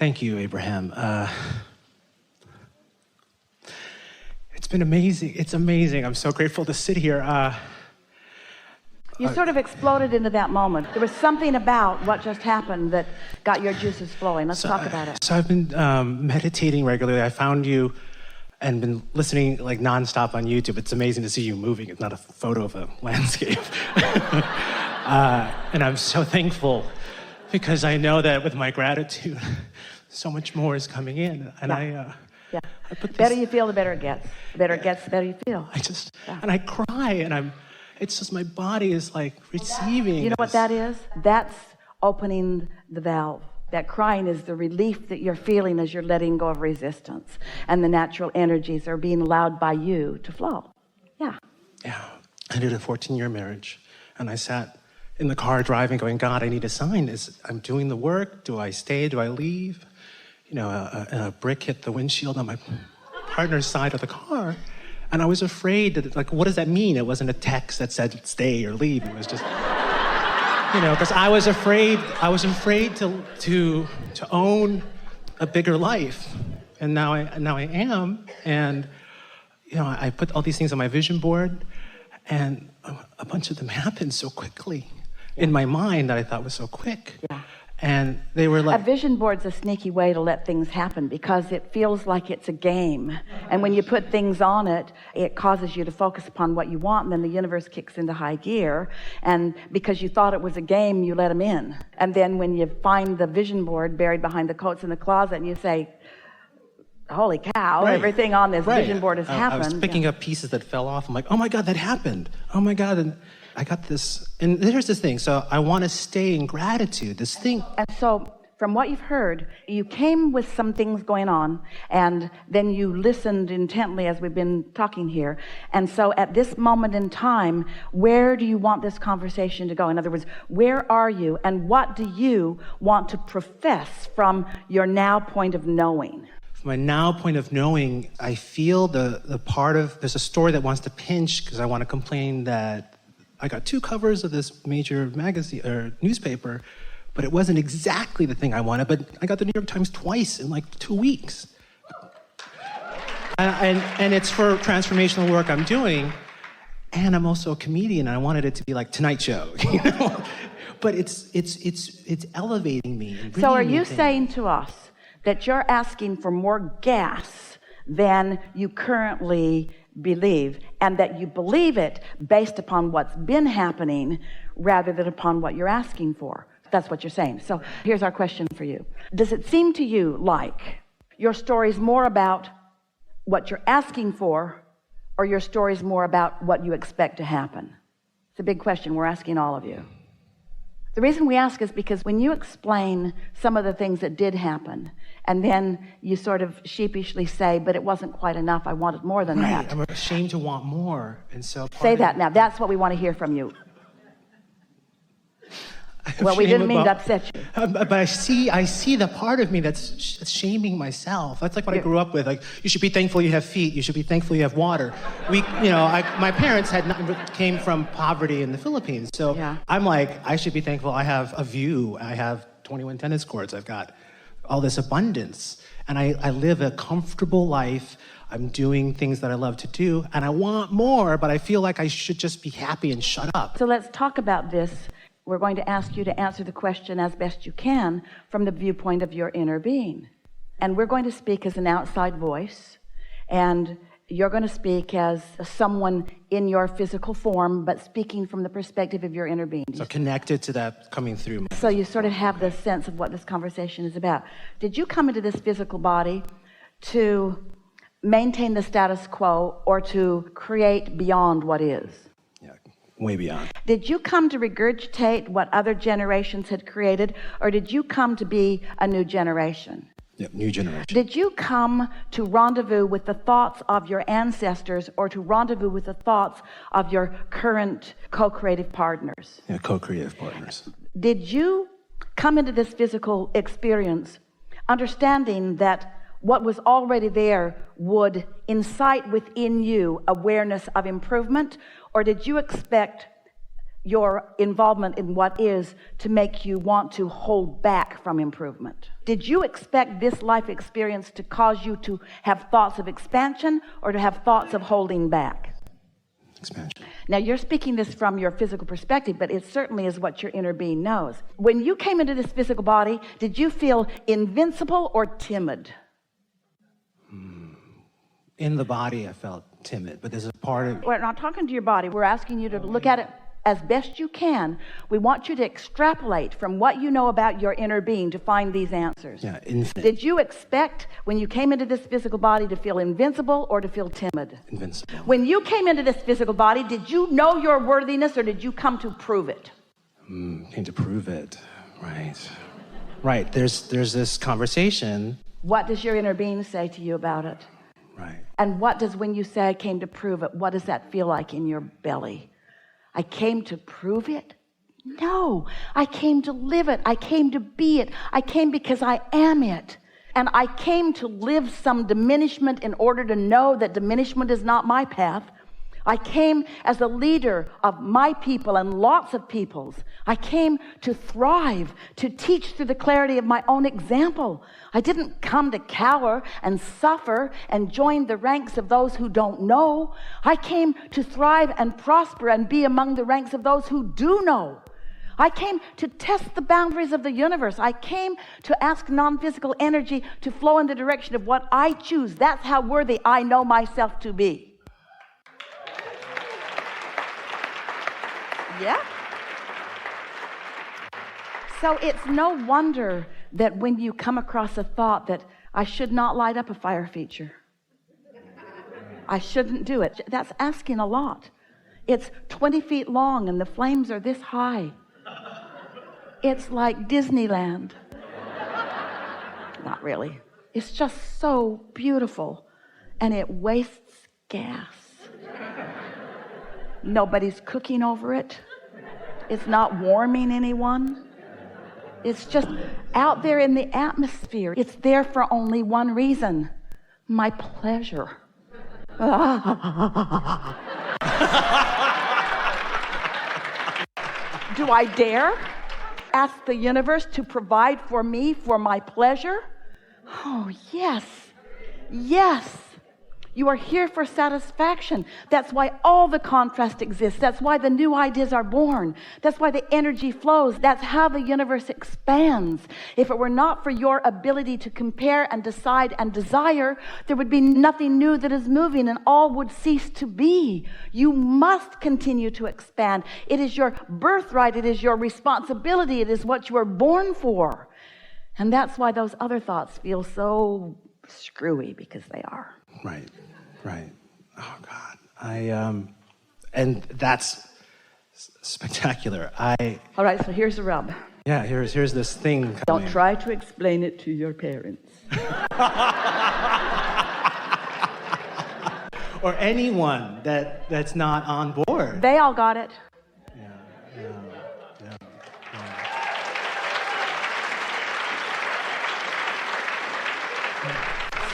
Thank you, Abraham. It's been amazing. It's amazing. I'm so grateful to sit here. You sort of exploded into that moment. There was something about what just happened that got your juices flowing. Let's talk about it. So I've been meditating regularly. I found you and been listening like nonstop on YouTube. It's amazing to see you moving. It's not a photo of a landscape. And I'm so thankful because I know that with my gratitude, so much more is coming in. And I put this, better you feel, the better it gets. The better it gets, the better you feel. And I cry, and it's just my body is like receiving. You know what that is? That's opening the valve. That crying is the relief that you're feeling as you're letting go of resistance. And the natural energies are being allowed by you to flow. Yeah. Yeah. I did a 14-year marriage, and I sat in the car driving going, God, I need a sign. I'm doing the work. Do I stay? Do I leave? You know, a brick hit the windshield on my partner's side of the car. And I was afraid that, like, what does that mean? It wasn't a text that said stay or leave. It was just, you know, because I was afraid to own a bigger life. And now I am. And, you know, I put all these things on my vision board, and a bunch of them happened so quickly in my mind that I thought was so quick. Yeah. And they were like... A vision board's a sneaky way to let things happen because it feels like it's a game. And when you put things on it, it causes you to focus upon what you want, and then the universe kicks into high gear. And because you thought it was a game, you let them in. And then when you find the vision board buried behind the coats in the closet and you say, holy cow, everything on this vision board has happened. I was picking up pieces that fell off. I'm like, oh my God, that happened. Oh my God. And I got this, and here's this thing. So I want to stay in gratitude, this thing. And so from what you've heard, you came with some things going on, and then you listened intently as we've been talking here. And so at this moment in time, where do you want this conversation to go? In other words, where are you, and what do you want to profess from your now point of knowing? From my now point of knowing, I feel the part of, there's a story that wants to pinch because I want to complain that I got 2 covers of this major magazine or newspaper, but it wasn't exactly the thing I wanted. But I got the New York Times twice in like 2 weeks. And it's for transformational work I'm doing. And I'm also a comedian, and I wanted it to be like Tonight Show, you know? But it's elevating me. And so are you saying to us that you're asking for more gas than you currently believe, and that you believe it based upon what's been happening rather than upon what you're asking for? That's what you're saying. So here's our question for you. Does it seem to you like your story's more about what you're asking for, or your story's more about what you expect to happen? It's a big question we're asking all of you. The reason we ask is because when you explain some of the things that did happen, and then you sort of sheepishly say, but it wasn't quite enough, I wanted more than that. I'm ashamed to want more. And so say that now. That's what we want to hear from you. Well, we didn't mean to upset you. But I see the part of me that's shaming myself. That's like what I grew up with. Like, you should be thankful you have feet. You should be thankful you have water. My parents came from poverty in the Philippines. So I'm like, I should be thankful I have a view. I have 21 tennis courts. I've got all this abundance. And I live a comfortable life. I'm doing things that I love to do. And I want more, but I feel like I should just be happy and shut up. So let's talk about this. We're going to ask you to answer the question as best you can from the viewpoint of your inner being. And we're going to speak as an outside voice, and you're going to speak as someone in your physical form, but speaking from the perspective of your inner being. So connected to that coming through. So you sort of have the sense of what this conversation is about. Did you come into this physical body to maintain the status quo or to create beyond what is? Way beyond. Did you come to regurgitate what other generations had created, or did you come to be a new generation? Yep, new generation. Did you come to rendezvous with the thoughts of your ancestors, or to rendezvous with the thoughts of your current co-creative partners? Yeah, co-creative partners. Did you come into this physical experience understanding that what was already there would incite within you awareness of improvement? Or did you expect your involvement in what is to make you want to hold back from improvement? Did you expect this life experience to cause you to have thoughts of expansion or to have thoughts of holding back? Expansion. Now, you're speaking this from your physical perspective, but it certainly is what your inner being knows. When you came into this physical body, did you feel invincible or timid? In the body, I felt timid, but there's a part of... We're not talking to your body. We're asking you to look at it as best you can. We want you to extrapolate from what you know about your inner being to find these answers. Yeah, infinite. Did you expect when you came into this physical body to feel invincible or to feel timid? Invincible. When you came into this physical body, did you know your worthiness or did you come to prove it? Came to prove it. Right. There's this conversation. What does your inner being say to you about it? Right. And what does, when you say I came to prove it, what does that feel like in your belly? I came to prove it? No, I came to live it. I came to be it. I came because I am it. And I came to live some diminishment in order to know that diminishment is not my path. I came as a leader of my people and lots of people's. I came to thrive, to teach through the clarity of my own example. I didn't come to cower and suffer and join the ranks of those who don't know. I came to thrive and prosper and be among the ranks of those who do know. I came to test the boundaries of the universe. I came to ask non-physical energy to flow in the direction of what I choose. That's how worthy I know myself to be. Yeah. So it's no wonder that when you come across a thought that I should not light up a fire feature, I shouldn't do it, that's asking a lot. It's 20 feet long and the flames are this high. It's like Disneyland. Not really. It's just so beautiful and it wastes gas. Nobody's cooking over it. It's not warming anyone. It's just out there in the atmosphere. It's there for only one reason: my pleasure. Do I dare ask the universe to provide for me for my pleasure? Oh, yes. Yes. You are here for satisfaction. That's why all the contrast exists. That's why the new ideas are born. That's why the energy flows. That's how the universe expands. If it were not for your ability to compare and decide and desire, there would be nothing new that is moving and all would cease to be. You must continue to expand. It is your birthright. It is your responsibility. It is what you were born for. And that's why those other thoughts feel so screwy, because they are. Right. Oh God. And that's spectacular. All right, so here's the rub. Yeah, here's this thing coming. Don't try to explain it to your parents. Or anyone that's not on board. They all got it. Yeah.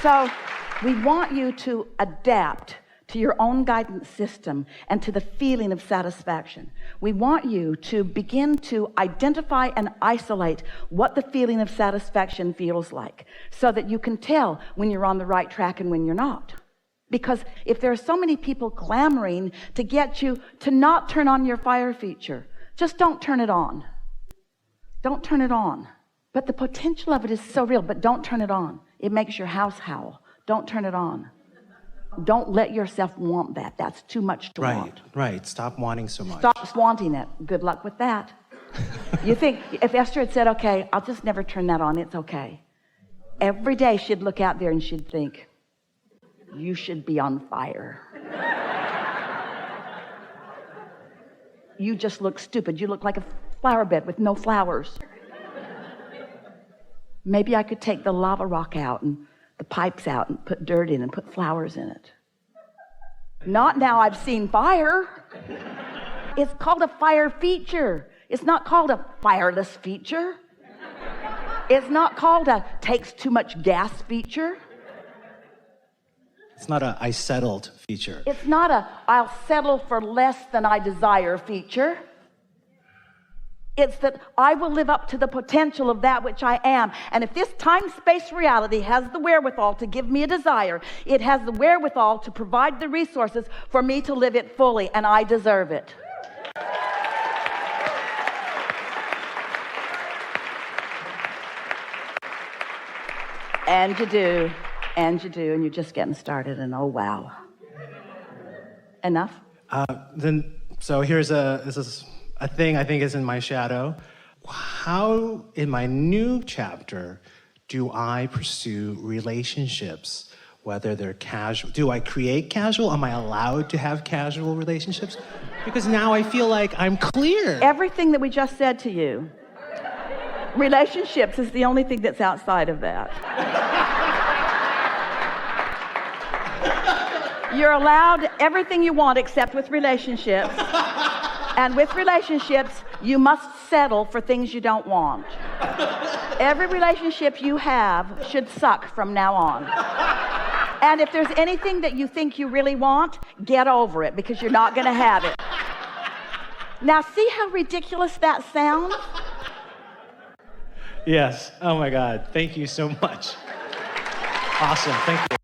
So we want you to adapt to your own guidance system and to the feeling of satisfaction. We want you to begin to identify and isolate what the feeling of satisfaction feels like, so that you can tell when you're on the right track and when you're not. Because if there are so many people clamoring to get you to not turn on your fire feature, just don't turn it on. Don't turn it on. But the potential of it is so real, but don't turn it on. It makes your house howl. Don't turn it on. Don't let yourself want that. That's too much to want. Right. Stop wanting so much. Stop wanting it. Good luck with that. You think, if Esther had said, okay, I'll just never turn that on, it's okay. Every day she'd look out there and she'd think, you should be on fire. You just look stupid. You look like a flower bed with no flowers. Maybe I could take the lava rock out and the pipes out and put dirt in and put flowers in it. Not now I've seen fire. It's called a fire feature. It's not called a fireless feature. It's not called a takes too much gas feature. It's not a I settled feature. It's not a I'll settle for less than I desire feature. It's that I will live up to the potential of that which I am. And if this time-space reality has the wherewithal to give me a desire, it has the wherewithal to provide the resources for me to live it fully, and I deserve it. And you do, and you're just getting started, and oh wow. Enough? So this is a thing I think is in my shadow. How, in my new chapter, do I pursue relationships, whether they're casual? Do I create casual? Am I allowed to have casual relationships? Because now I feel like I'm clear. Everything that we just said to you, relationships is the only thing that's outside of that. You're allowed everything you want except with relationships. And with relationships, you must settle for things you don't want. Every relationship you have should suck from now on. And if there's anything that you think you really want, get over it, because you're not going to have it. Now, see how ridiculous that sounds? Yes. Oh my God. Thank you so much. Awesome. Thank you.